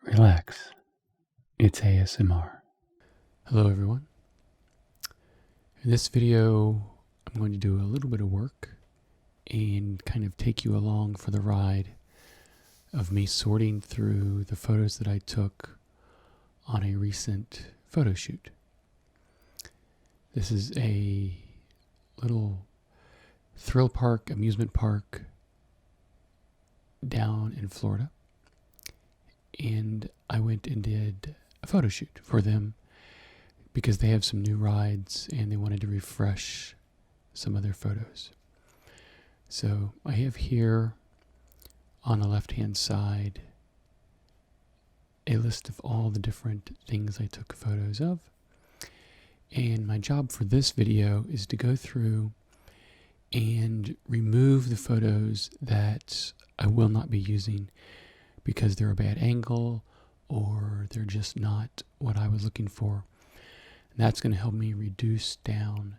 Relax. It's ASMR. Hello everyone. In this video, I'm going to do a little bit of work and kind of take you along for the ride of me sorting through the photos that I took on a recent photo shoot. This is a little thrill park, amusement park down in Florida. And I went and did a photo shoot for them because they have some new rides and they wanted to refresh some of their photos. So I have here on the left-hand side a list of all the different things I took photos of. And my job for this video is to go through and remove the photos that I will not be using because they're a bad angle or they're just not what I was looking for. And that's going to help me reduce down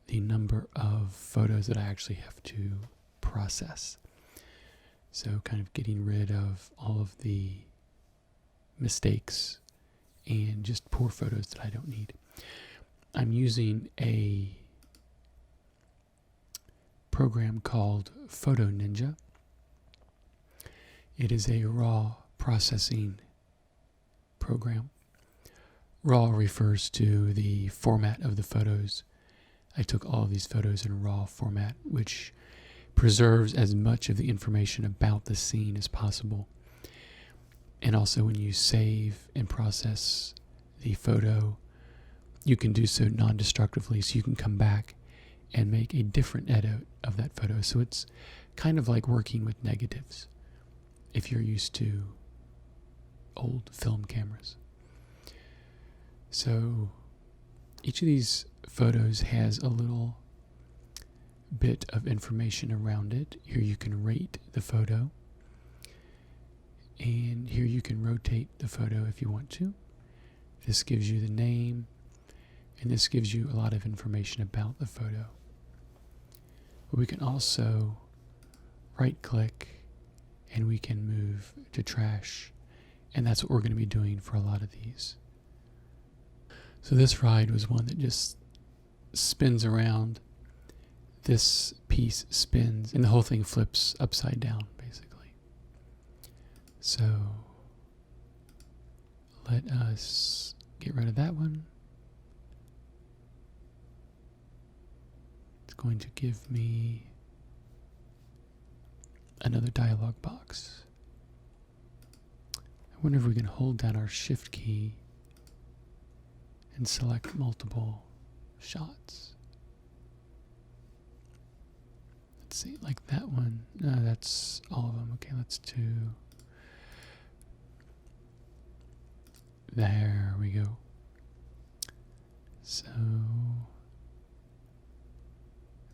the number of photos that I actually have to process. So kind of getting rid of all of the mistakes and just poor photos that I don't need. I'm using a program called Photo Ninja. It is a raw processing program. RAW refers to the format of the photos. I took all of these photos in raw format, which preserves as much of the information about the scene as possible. And also when you save and process the photo, you can do so non-destructively, so you can come back and make a different edit of that photo. So it's kind of like working with negatives if you're used to old film cameras. So each of these photos has a little bit of information around it. Here you can rate the photo. And here you can rotate the photo if you want to. This gives you the name. And this gives you a lot of information about the photo. But we can also right click and we can move to trash. And that's what we're going to be doing for a lot of these. So this ride was one that just spins around. This piece spins and the whole thing flips upside down, basically. So let us get rid of that one. It's going to give me another dialog box. I wonder if we can hold down our shift key and select multiple shots. Let's see, like that one. No, that's all of them. Okay, let's do. There we go. So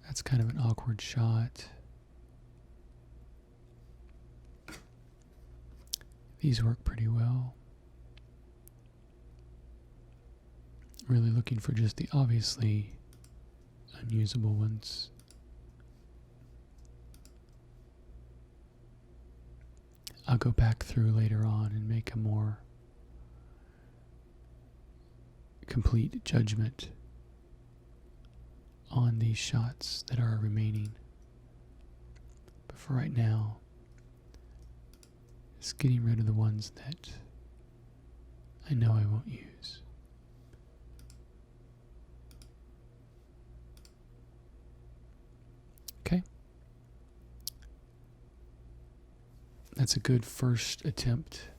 that's kind of an awkward shot. These work pretty well. Really looking for just the obviously unusable ones. I'll go back through later on and make a more complete judgment on these shots that are remaining. But for right now, it's getting rid of the ones that I know I won't use. Okay. That's a good first attempt.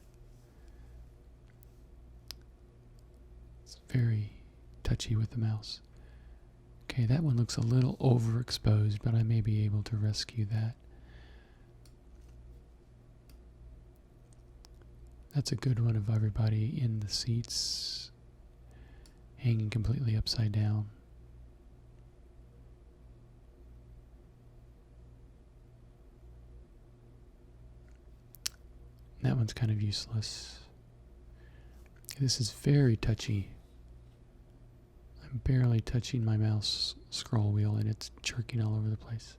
It's very touchy with the mouse. Okay, that one looks a little overexposed, but I may be able to rescue that. That's a good one of everybody in the seats hanging completely upside down. That one's kind of useless. This is very touchy. I'm barely touching my mouse scroll wheel and it's jerking all over the place.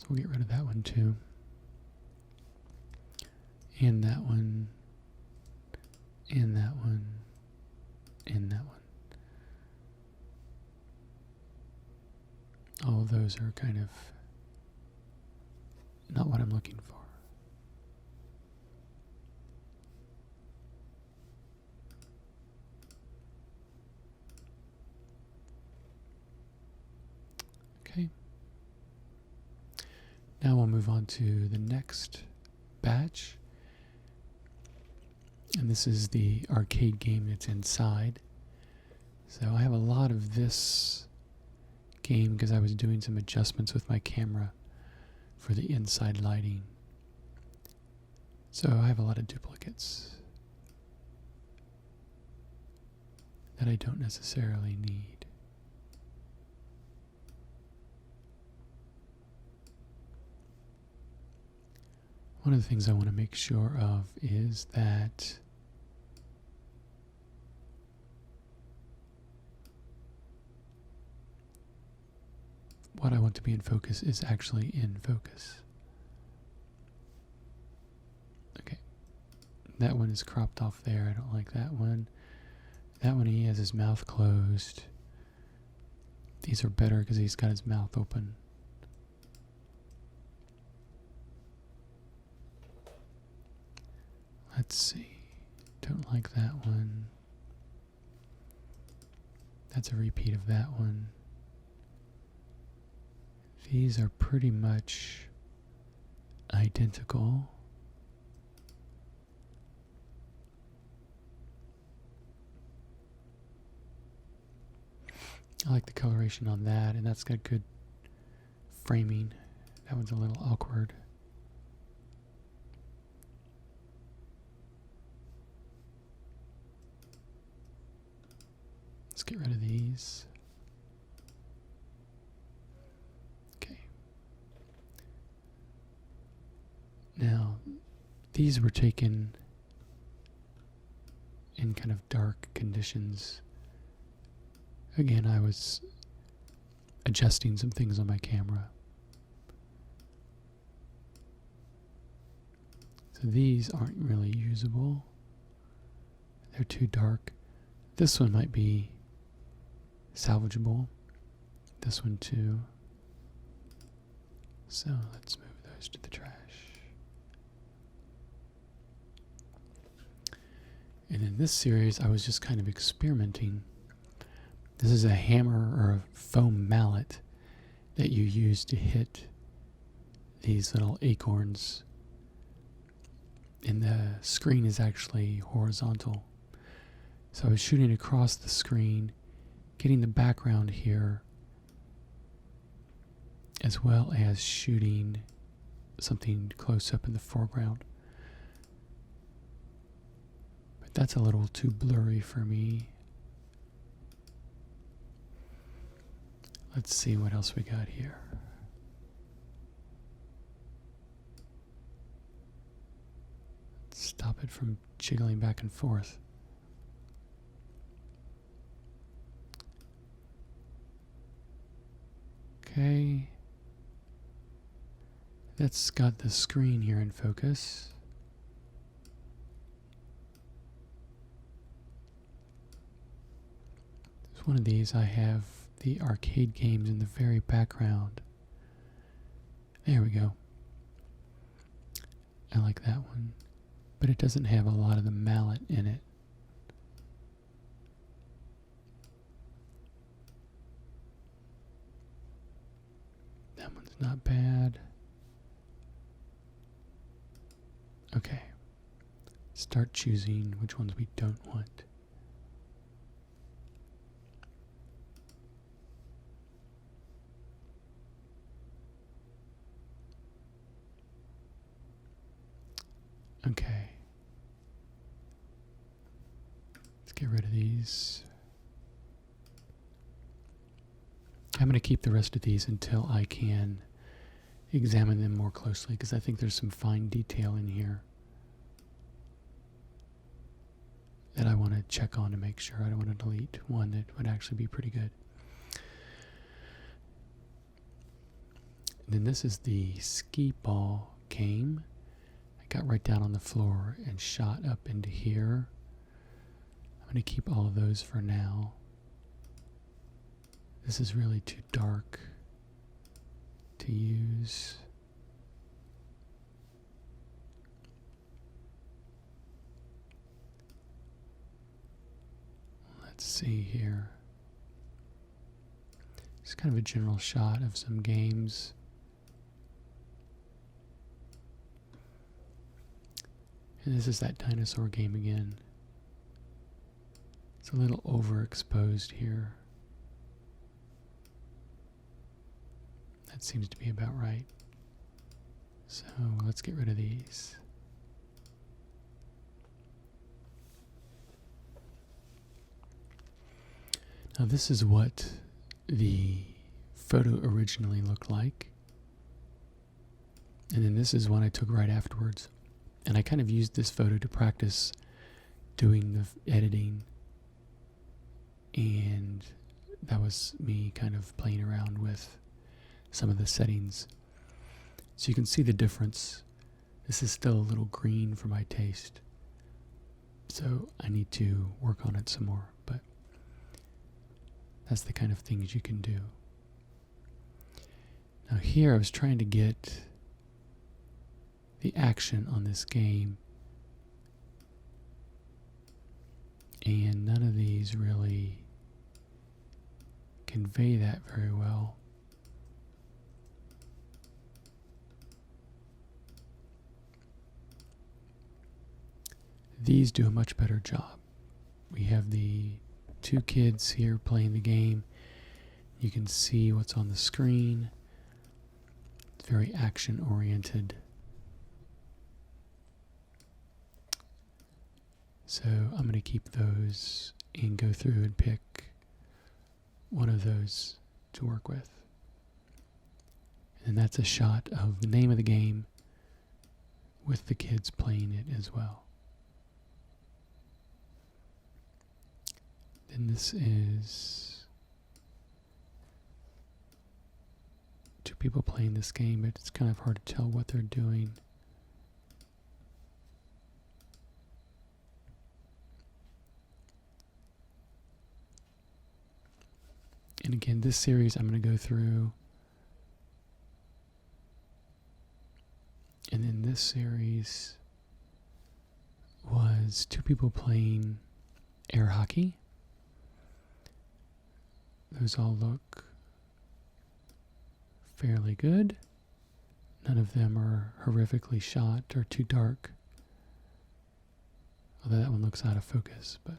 We'll get rid of that one too. And that one. And that one. And that one. All of those are kind of not what I'm looking for. Okay. Now we'll move on to the next batch. And this is the arcade game that's inside. So I have a lot of this game because I was doing some adjustments with my camera for the inside lighting. So I have a lot of duplicates that I don't necessarily need. One of the things I want to make sure of is that what I want to be in focus is actually in focus. Okay. That one is cropped off there. I don't like that one. That one, he has his mouth closed. These are better because he's got his mouth open. Let's see. Don't like that one. That's a repeat of that one. These are pretty much identical. I like the coloration on that, and that's got good framing. That one's a little awkward. Let's get rid of these. Okay. Now, these were taken in kind of dark conditions. Again, I was adjusting some things on my camera. So these aren't really usable. They're too dark. This one might be salvageable. This one too. So let's move those to the trash. And in this series, I was just kind of experimenting. This is a hammer or a foam mallet that you use to hit these little acorns. And the screen is actually horizontal. So I was shooting across the screen, getting the background here, as well as shooting something close up in the foreground. But that's a little too blurry for me. Let's see what else we got here. Stop it from jiggling back and forth. Okay. That's got the screen here in focus. There's one of these. I have the arcade games in the very background. There we go. I like that one. But it doesn't have a lot of the mallet in it. That one's not bad. Okay. Start choosing which ones we don't want. Okay. Let's get rid of these. I'm going to keep the rest of these until I can examine them more closely because I think there's some fine detail in here that I want to check on to make sure. I don't want to delete one that would actually be pretty good. And then this is the skee ball game. I got right down on the floor and shot up into here. I'm going to keep all of those for now. This is really too dark to use. Let's see here. It's kind of a general shot of some games. And this is that dinosaur game again. It's a little overexposed here. That seems to be about right. So let's get rid of these. Now this is what the photo originally looked like. And then this is one I took right afterwards. And I kind of used this photo to practice doing the editing. And that was me kind of playing around with some of the settings. So you can see the difference. This is still a little green for my taste. So I need to work on it some more. But that's the kind of things you can do. Now here I was trying to get the action on this game, and none of these really convey that very well. These do a much better job. We have the two kids here playing the game. You can see what's on the screen. It's very action oriented. So I'm going to keep those and go through and pick one of those to work with. And that's a shot of the name of the game with the kids playing it as well. Then this is two people playing this game, but it's kind of hard to tell what they're doing. And again, this series I'm going to go through. And then this series was two people playing air hockey. Those all look fairly good. None of them are horrifically shot or too dark. Although that one looks out of focus, but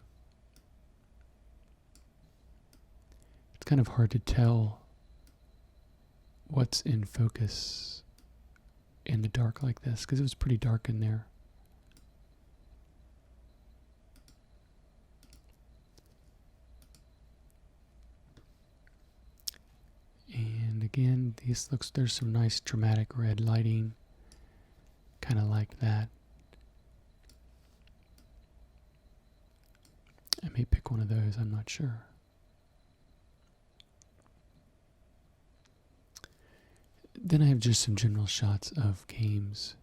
it's kind of hard to tell what's in focus in the dark like this, because it was pretty dark in there. And again, there's some nice dramatic red lighting, kind of like that. I may pick one of those, I'm not sure. Then I have just some general shots of games.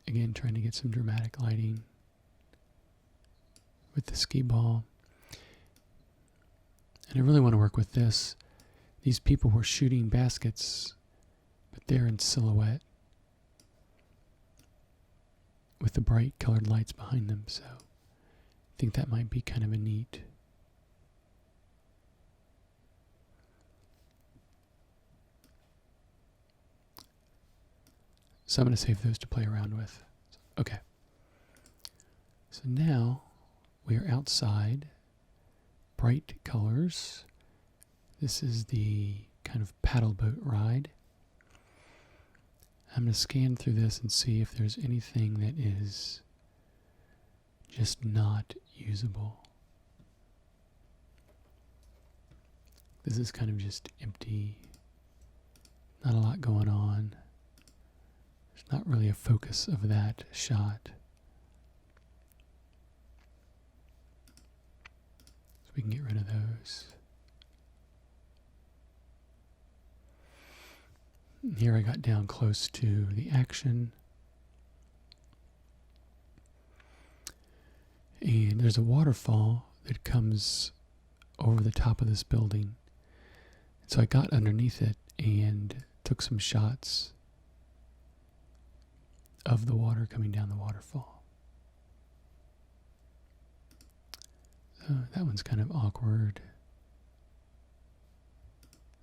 Again, trying to get some dramatic lighting with the skee ball. And I really want to work with this. These people were shooting baskets, but they're in silhouette with the bright colored lights behind them, so I think that might be kind of a neat. So I'm going to save those to play around with. Okay. So now we are outside. Bright colors. This is the kind of paddle boat ride. I'm going to scan through this and see if there's anything that is just not usable. This is kind of just empty. Not a lot going on. There's not really a focus of that shot. we can get rid of those. Here I got down close to the action. And there's a waterfall that comes over the top of this building. So I got underneath it and took some shots of the water coming down the waterfall. So that one's kind of awkward.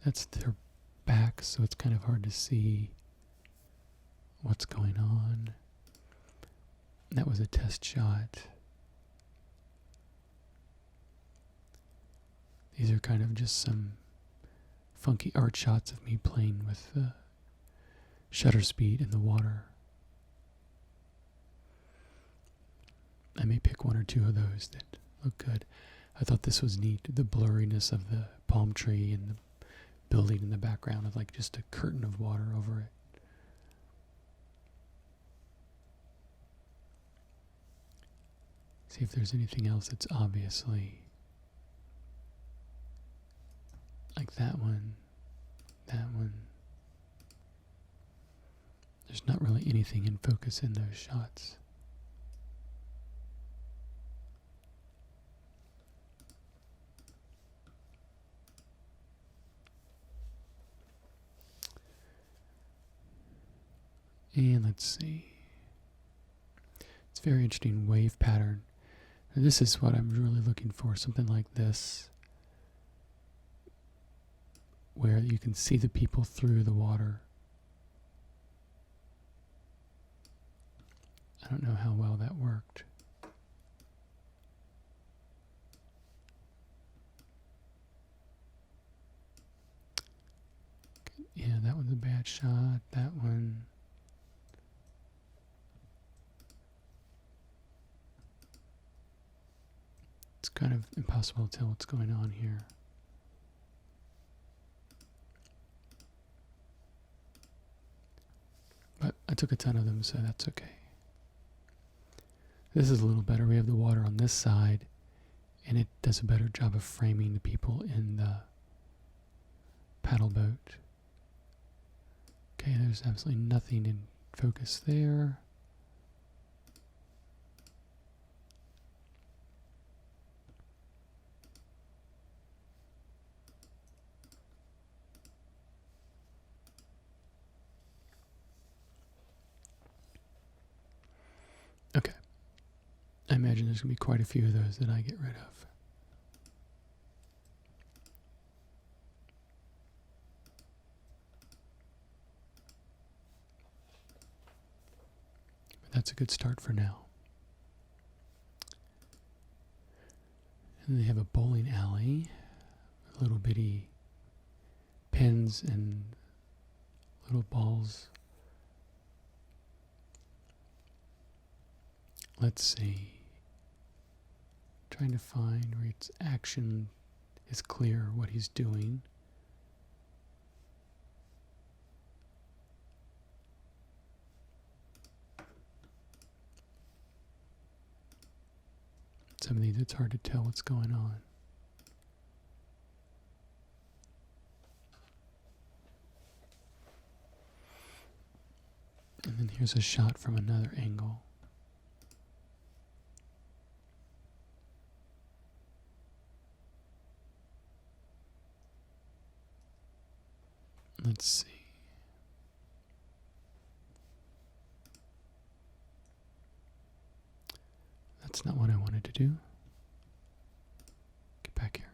That's their back, so it's kind of hard to see what's going on. That was a test shot. These are kind of just some funky art shots of me playing with the shutter speed in the water. I may pick one or two of those that look good. I thought this was neat, the blurriness of the palm tree and the building in the background with like just a curtain of water over it. See if there's anything else that's obviously like that one, that one. There's not really anything in focus in those shots. And let's see. It's a very interesting wave pattern. And this is what I'm really looking for, something like this, where you can see the people through the water. I don't know how well that worked. Yeah, that one's a bad shot. That one. It's kind of impossible to tell what's going on here. But I took a ton of them, so that's okay. This is a little better. We have the water on this side, and it does a better job of framing the people in the paddle boat. Okay, there's absolutely nothing in focus there. Okay. I imagine there's going to be quite a few of those that I get rid of. But that's a good start for now. And they have a bowling alley, little bitty pins and little balls. Let's see. Trying to find where its action is clear, what he's doing. Some of these, it's hard to tell what's going on. And then here's a shot from another angle. Let's see. That's not what I wanted to do. Get back here.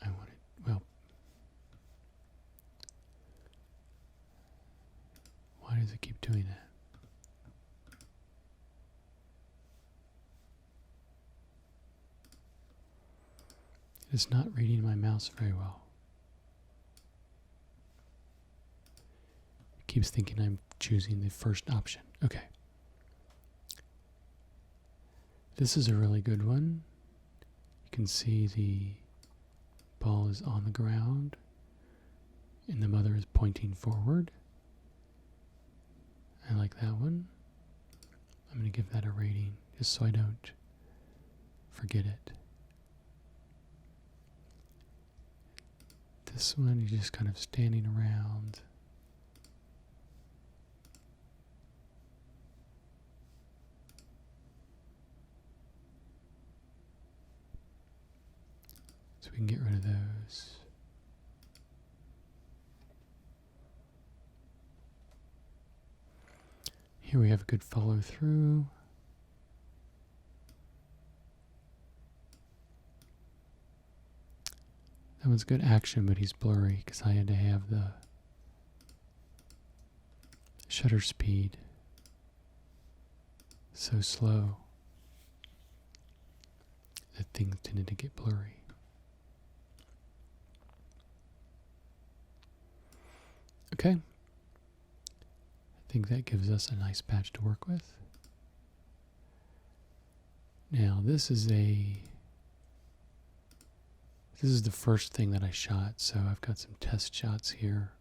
I wanted, well, why does it keep doing that? It's not reading my mouse very well. It keeps thinking I'm choosing the first option. Okay. This is a really good one. You can see the ball is on the ground and the mother is pointing forward. I like that one. I'm going to give that a rating just so I don't forget it. This one, you're just kind of standing around. So we can get rid of those. Here we have a good follow through. That one's good action, but he's blurry because I had to have the shutter speed so slow that things tended to get blurry. Okay. I think that gives us a nice patch to work with. Now this is the first thing that I shot, so I've got some test shots here.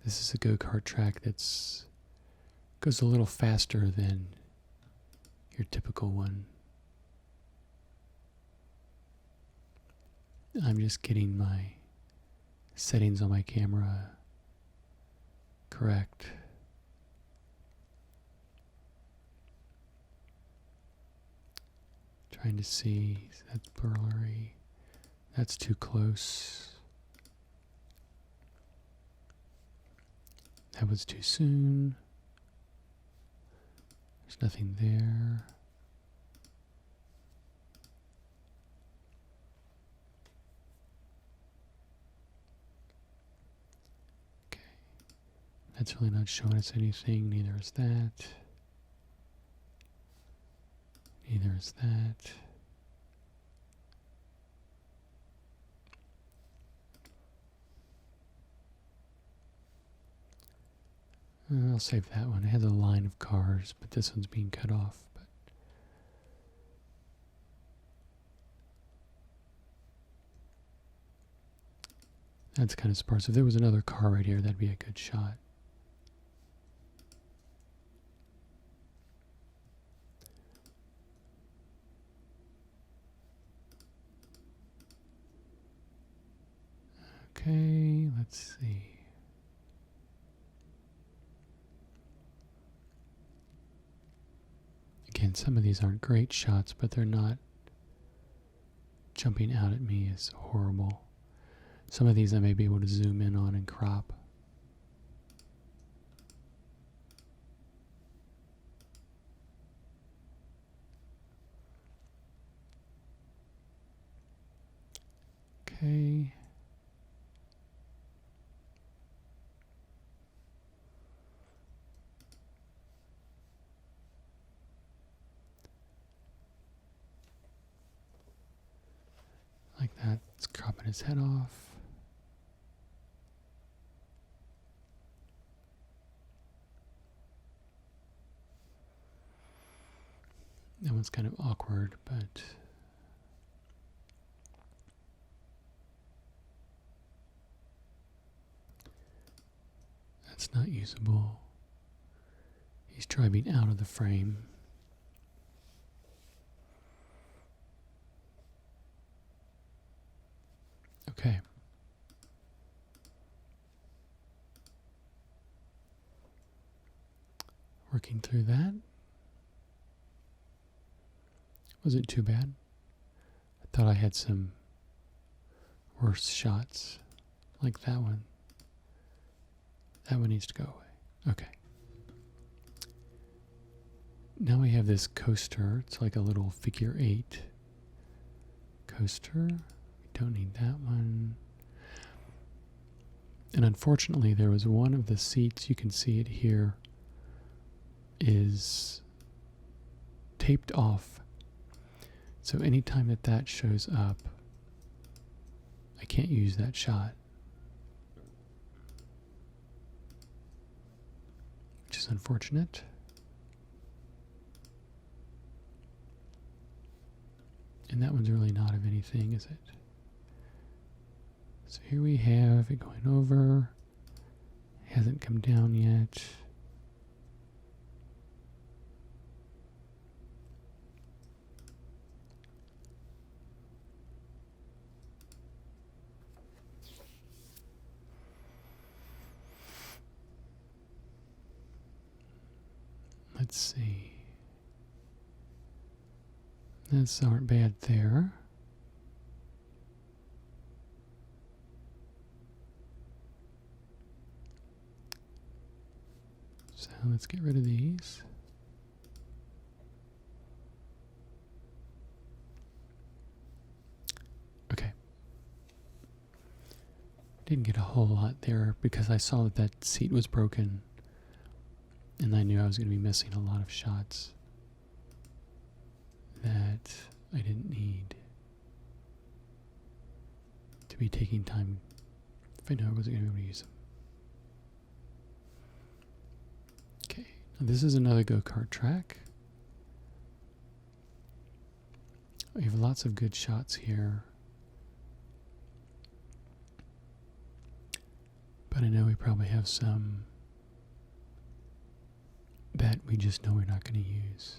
This is a go-kart track that's goes a little faster than your typical one. I'm just getting my settings on my camera correct. Trying to see, that's blurry. That's too close. That was too soon. There's nothing there. Okay. That's really not showing us anything. Neither is that. Neither is that. I'll save that one. It has a line of cars, but this one's being cut off. But that's kind of sparse. If there was another car right here, that'd be a good shot. Okay, let's see. Again, some of these aren't great shots, but they're not jumping out at me as horrible. Some of these I may be able to zoom in on and crop. Okay. Like that. It's cropping his head off. That one's kind of awkward, but that's not usable. He's driving out of the frame. Okay. Working through that. Wasn't too bad. I thought I had some worse shots, like that one. That one needs to go away. Okay. Now we have this coaster. It's like a little figure 8 coaster. We don't need that one. And unfortunately, there was one of the seats, you can see it here, is taped off. So anytime that that shows up, I can't use that shot. Which is unfortunate. And that one's really not of anything, is it? So here we have it going over. hasn't come down yet. Let's see. Those aren't bad there. So let's get rid of these. Okay. Didn't get a whole lot there because I saw that that seat was broken. And I knew I was going to be missing a lot of shots that I didn't need to be taking time if I know I wasn't going to be able to use them. Okay, now this is another go-kart track. We have lots of good shots here. But I know we probably have some that we just know we're not going to use.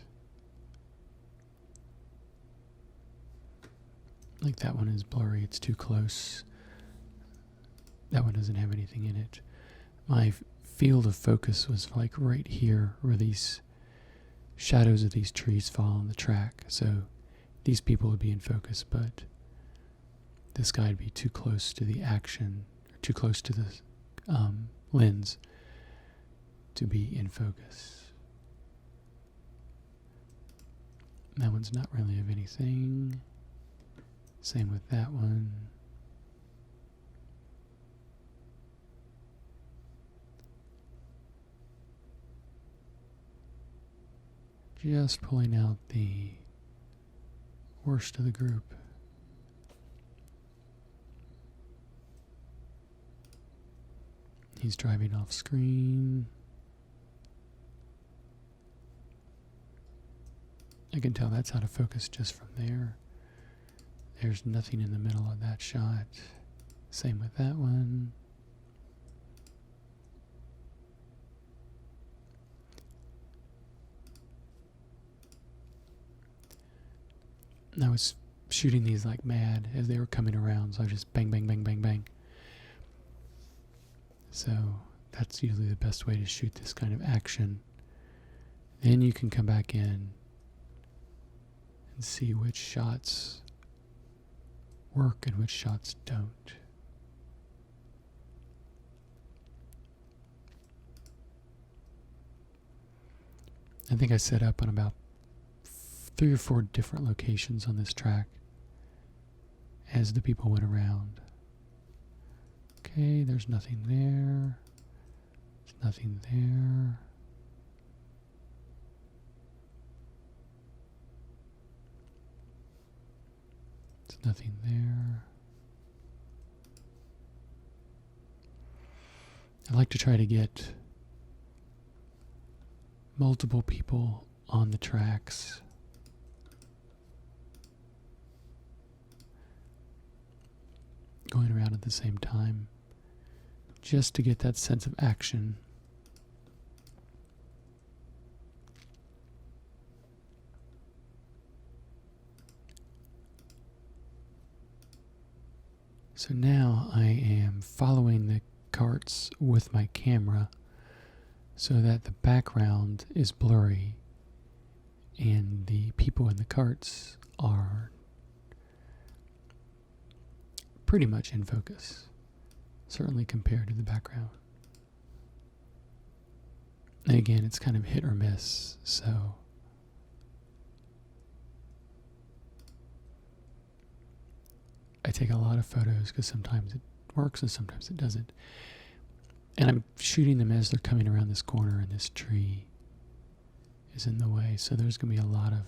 Like that one is blurry, it's too close. That one doesn't have anything in it. My field of focus was like right here where these shadows of these trees fall on the track. So these people would be in focus, but this guy would be too close to the action, or too close to the lens to be in focus. That one's not really of anything. Same with that one. Just pulling out the worst of the group. He's driving off screen. I can tell that's out of focus just from there. There's nothing in the middle of that shot. Same with that one. And I was shooting these like mad as they were coming around, so I just bang, bang, bang, bang, bang. So that's usually the best way to shoot this kind of action. Then you can come back in and see which shots work and which shots don't. I think I set up on about 3 or 4 different locations on this track as the people went around. Okay, there's nothing there. There's nothing there. There's nothing there. I like to try to get multiple people on the tracks. Going around at the same time, just to get that sense of action. So now I am following the carts with my camera so that the background is blurry and the people in the carts are pretty much in focus, certainly compared to the background. And again, it's kind of hit or miss, so I take a lot of photos because sometimes it works and sometimes it doesn't. And I'm shooting them as they're coming around this corner, and this tree is in the way, so there's going to be a lot of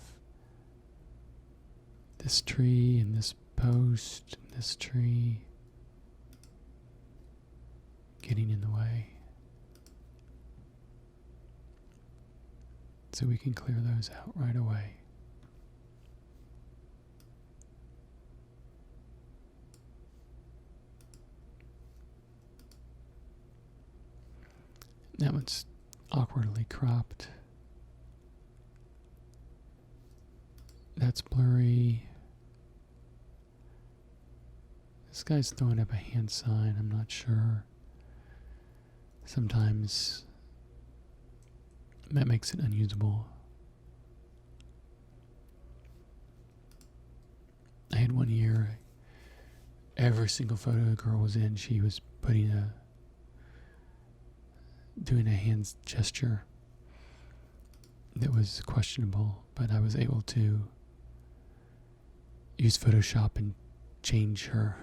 this tree and this post and this tree getting in the way. So we can clear those out right away. That one's awkwardly cropped. That's blurry. This guy's throwing up a hand sign, I'm not sure. Sometimes that makes it unusable. I had one year, every single photo a girl was in, she was doing a hand gesture that was questionable, but I was able to use Photoshop and change her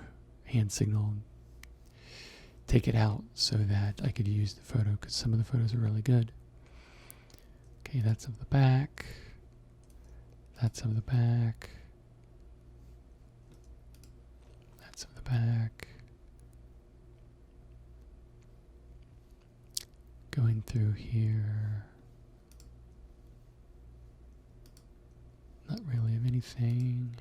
hand signal and take it out so that I could use the photo, because some of the photos are really good. Okay, that's of the back. That's of the back. That's of the back. Going through here. Not really of anything.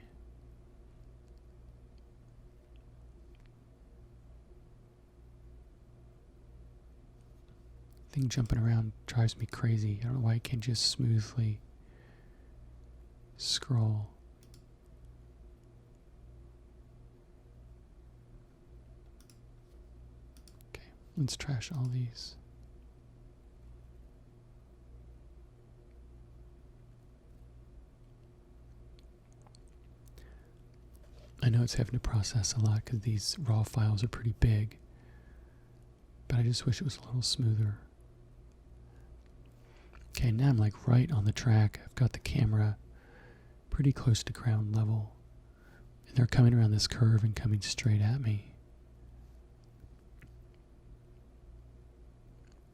Thing jumping around drives me crazy. I don't know why I can't just smoothly scroll. Okay, let's trash all these. I know it's having to process a lot because these raw files are pretty big, but I just wish it was a little smoother. Okay, now I'm like right on the track. I've got the camera pretty close to ground level, and they're coming around this curve and coming straight at me.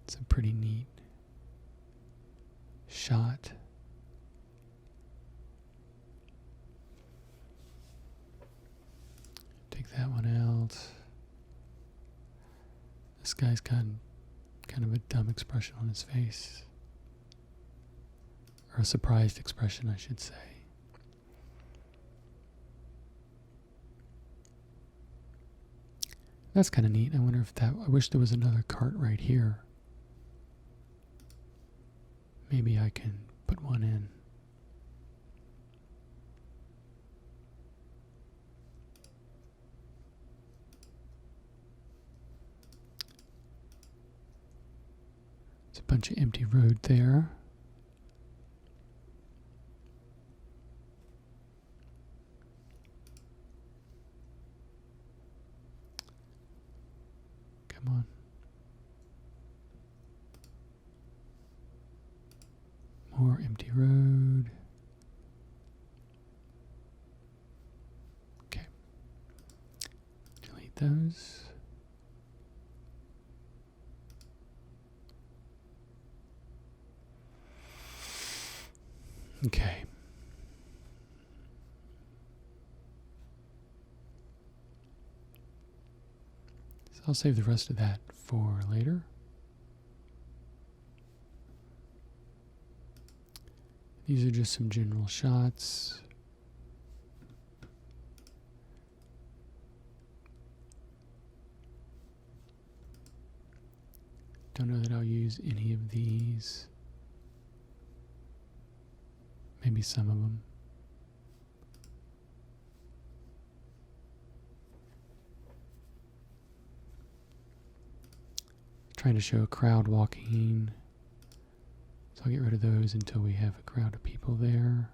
It's a pretty neat shot. Take that one out. This guy's got kind of a dumb expression on his face. Or a surprised expression, I should say. That's kind of neat. I wonder if I wish there was another cart right here. Maybe I can put one in. There's a bunch of empty road there. Come on. More empty road. Okay. Delete those. Okay. So I'll save the rest of that for later. These are just some general shots. Don't know that I'll use any of these. Maybe some of them. Trying to show a crowd walking. So I'll get rid of those until we have a crowd of people there.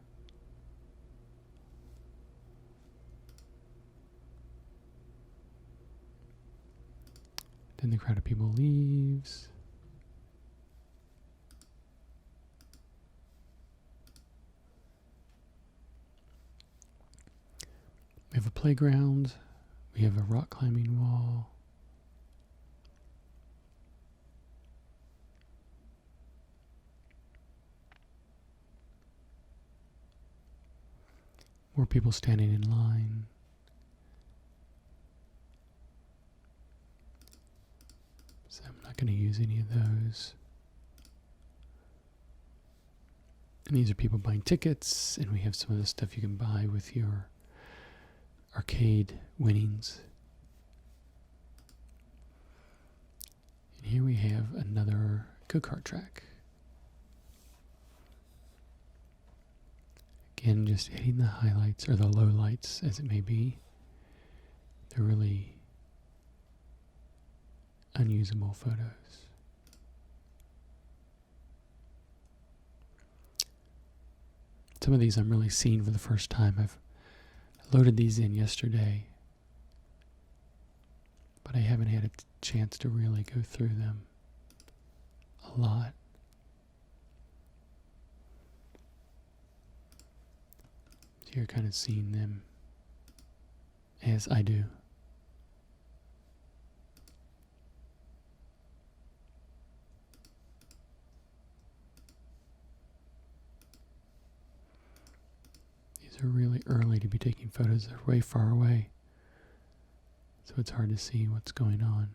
Then the crowd of people leaves. We have a playground. We have a rock climbing wall. More people standing in line. So I'm not going to use any of those. And these are people buying tickets, and we have some of the stuff you can buy with your arcade winnings. And here we have another go-kart track. Again, just hitting the highlights or the lowlights as it may be. They're really unusable photos. Some of these I'm really seeing for the first time. I've loaded these in yesterday, but I haven't had a chance to really go through them a lot. So you're kind of seeing them as I do. These are really early to be taking photos. They're way far away, so it's hard to see what's going on.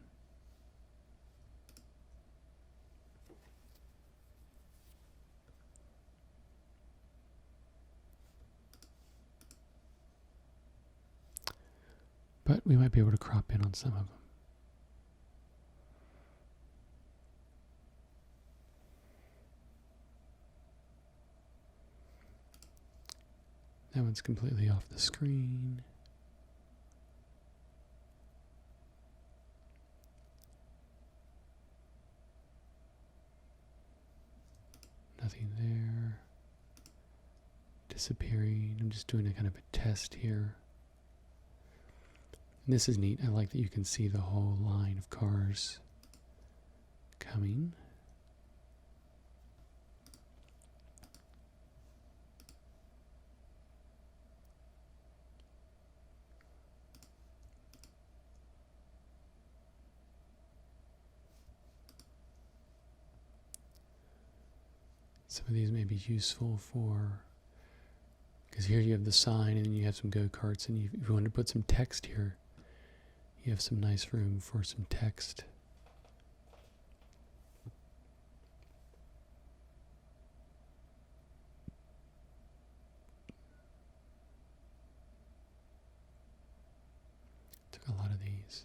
But we might be able to crop in on some of them. That one's completely off the screen. Nothing there. Disappearing. I'm just doing a kind of a test here. And this is neat. I like that you can see the whole line of cars coming. Some of these may be useful for, because here you have the sign and then you have some go-karts, and if you want to put some text here, you have some nice room for some text. Took a lot of these.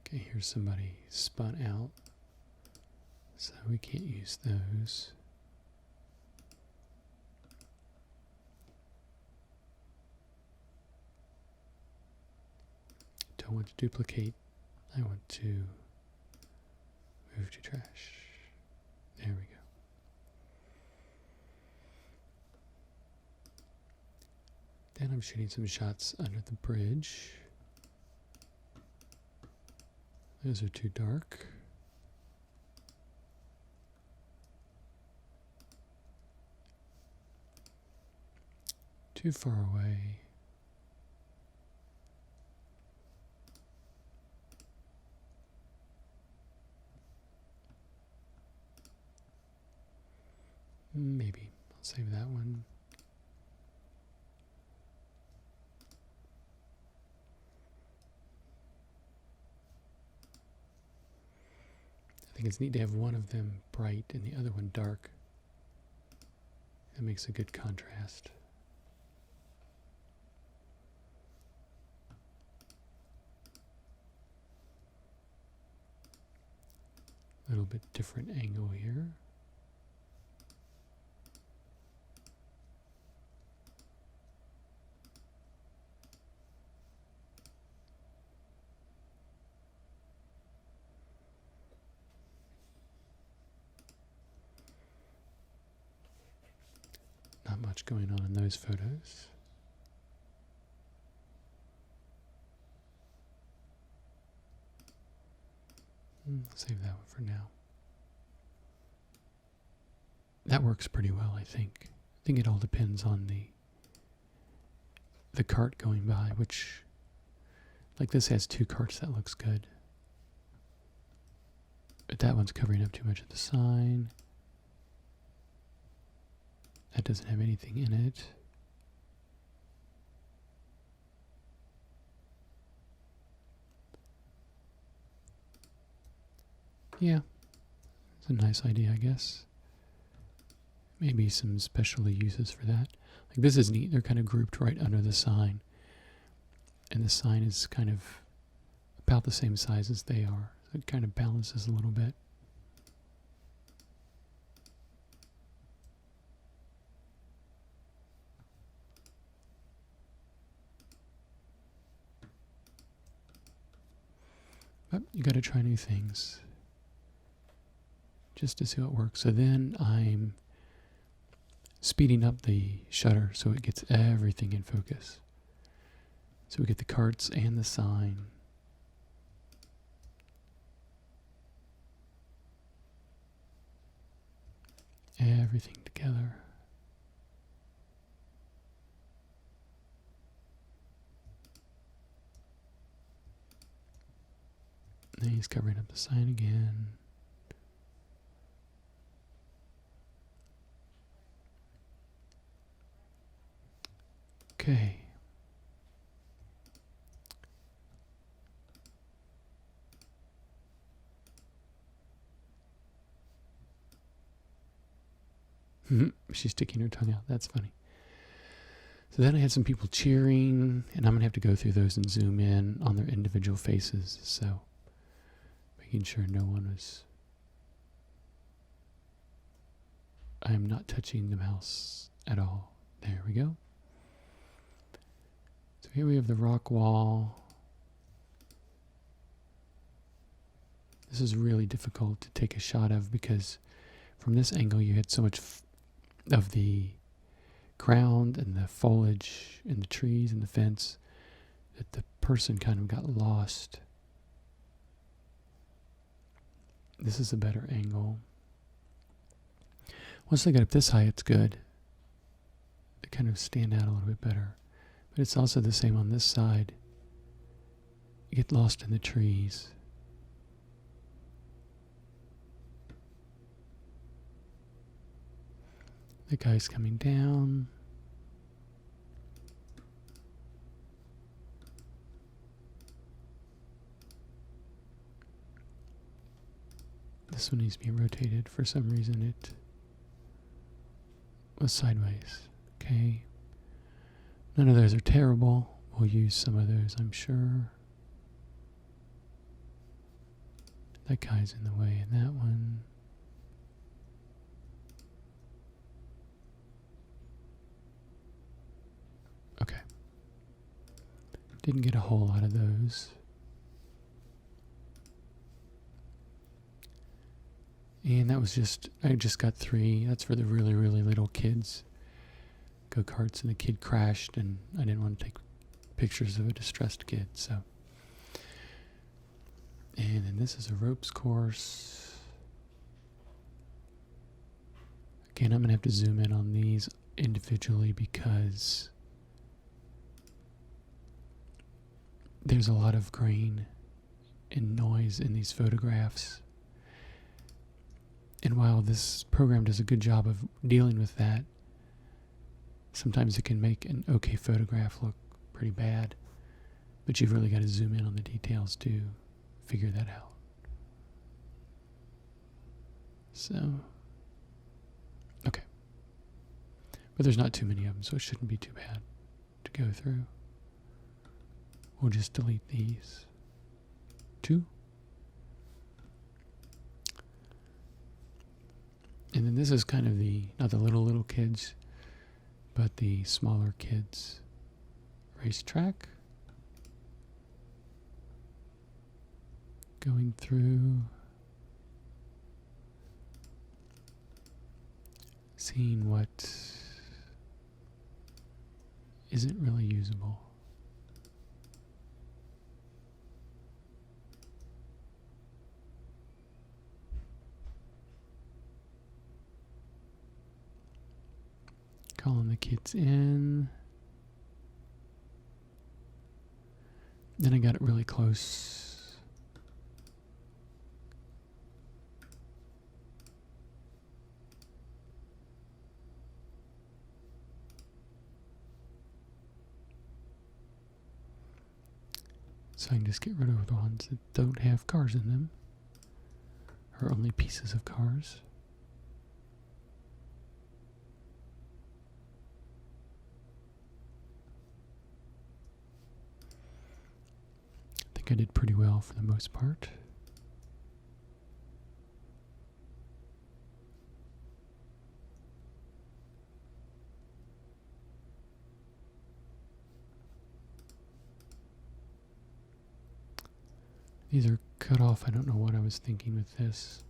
Okay, here's somebody spun out, so we can't use those. Don't want to duplicate. I want to move to trash. There we go. Then I'm shooting some shots under the bridge. Those are too dark. Too far away. Maybe I'll save that one. I think it's neat to have one of them bright and the other one dark. That makes a good contrast. A little bit different angle here. Not much going on in those photos. Save that one for now. That works pretty well, I think. I think it all depends on the cart going by, which, like this has two carts, that looks good. But that one's covering up too much of the sign. That doesn't have anything in it. Yeah, it's a nice idea, I guess. Maybe some special uses for that. Like this is neat. They're kind of grouped right under the sign. And the sign is kind of about the same size as they are. So it kind of balances a little bit. But you got to try new things just to see what works. So then I'm speeding up the shutter so it gets everything in focus. So we get the carts and the sign. Everything together. And he's covering up the sign again. Okay. She's sticking her tongue out. That's funny. So then I had some people cheering, and I'm going to have to go through those and zoom in on their individual faces. So making sure no one was... I am not touching the mouse at all. There we go. So here we have the rock wall. This is really difficult to take a shot of because from this angle you had so much of the ground and the foliage and the trees and the fence that the person kind of got lost. This is a better angle. Once they got up this high, it's good. They kind of stand out a little bit better. But it's also the same on this side. You get lost in the trees. The guy's coming down. This one needs to be rotated. For some reason it was sideways. Okay. None of those are terrible. We'll use some of those, I'm sure. That guy's in the way in that one. Okay. Didn't get a whole lot of those. And that was I just got 3. That's for the really, really little kids. Go-karts, and the kid crashed, and I didn't want to take pictures of a distressed kid, so. And then this is a ropes course. Again, I'm going to have to zoom in on these individually because there's a lot of grain and noise in these photographs. And while this program does a good job of dealing with that, sometimes it can make an okay photograph look pretty bad. But you've really got to zoom in on the details to figure that out. So, okay. But there's not too many of them, so it shouldn't be too bad to go through. We'll just delete these 2. And then this is kind of not the little kids, but the smaller kids racetrack. Going through, seeing what isn't really usable. Calling the kids in. Then I got it really close. So I can just get rid of the ones that don't have cars in them, or only pieces of cars. I think I did pretty well for the most part. These are cut off. I don't know what I was thinking with this.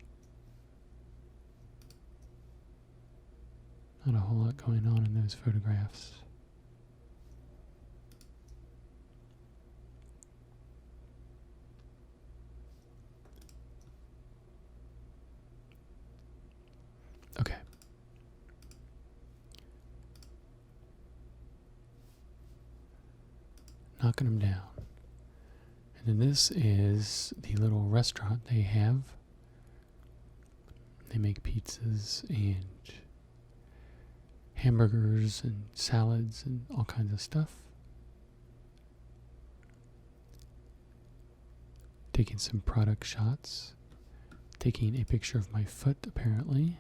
Not a whole lot going on in those photographs. Okay. Knocking them down. And then this is the little restaurant they have. They make pizzas and hamburgers and salads and all kinds of stuff. Taking some product shots. Taking a picture of my foot, apparently.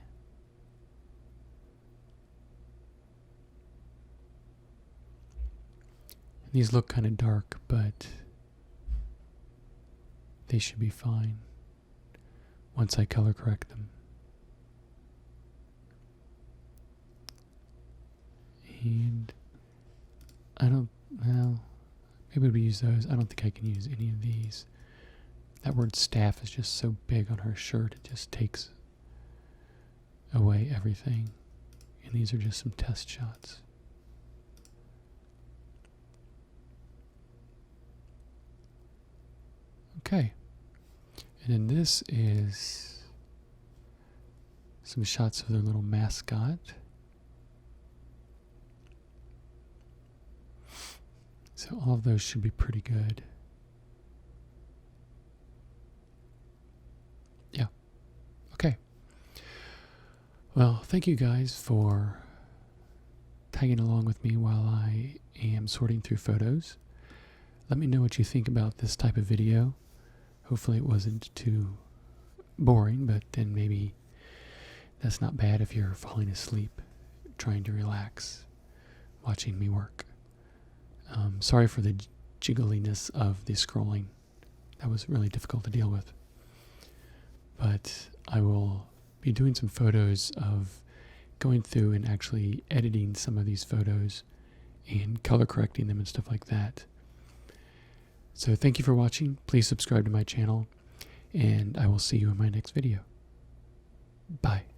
These look kind of dark, but they should be fine once I color correct them. And maybe we use those. I don't think I can use any of these. That word staff is just so big on her shirt, it just takes away everything. And these are just some test shots. Okay. And then this is some shots of their little mascot. So all of those should be pretty good. Yeah. Okay. Well, thank you guys for tagging along with me while I am sorting through photos. Let me know what you think about this type of video. Hopefully it wasn't too boring, but then maybe that's not bad if you're falling asleep, trying to relax, watching me work. Sorry for the jiggliness of the scrolling. That was really difficult to deal with. But I will be doing some photos of going through and actually editing some of these photos and color correcting them and stuff like that. So thank you for watching. Please subscribe to my channel, and I will see you in my next video. Bye.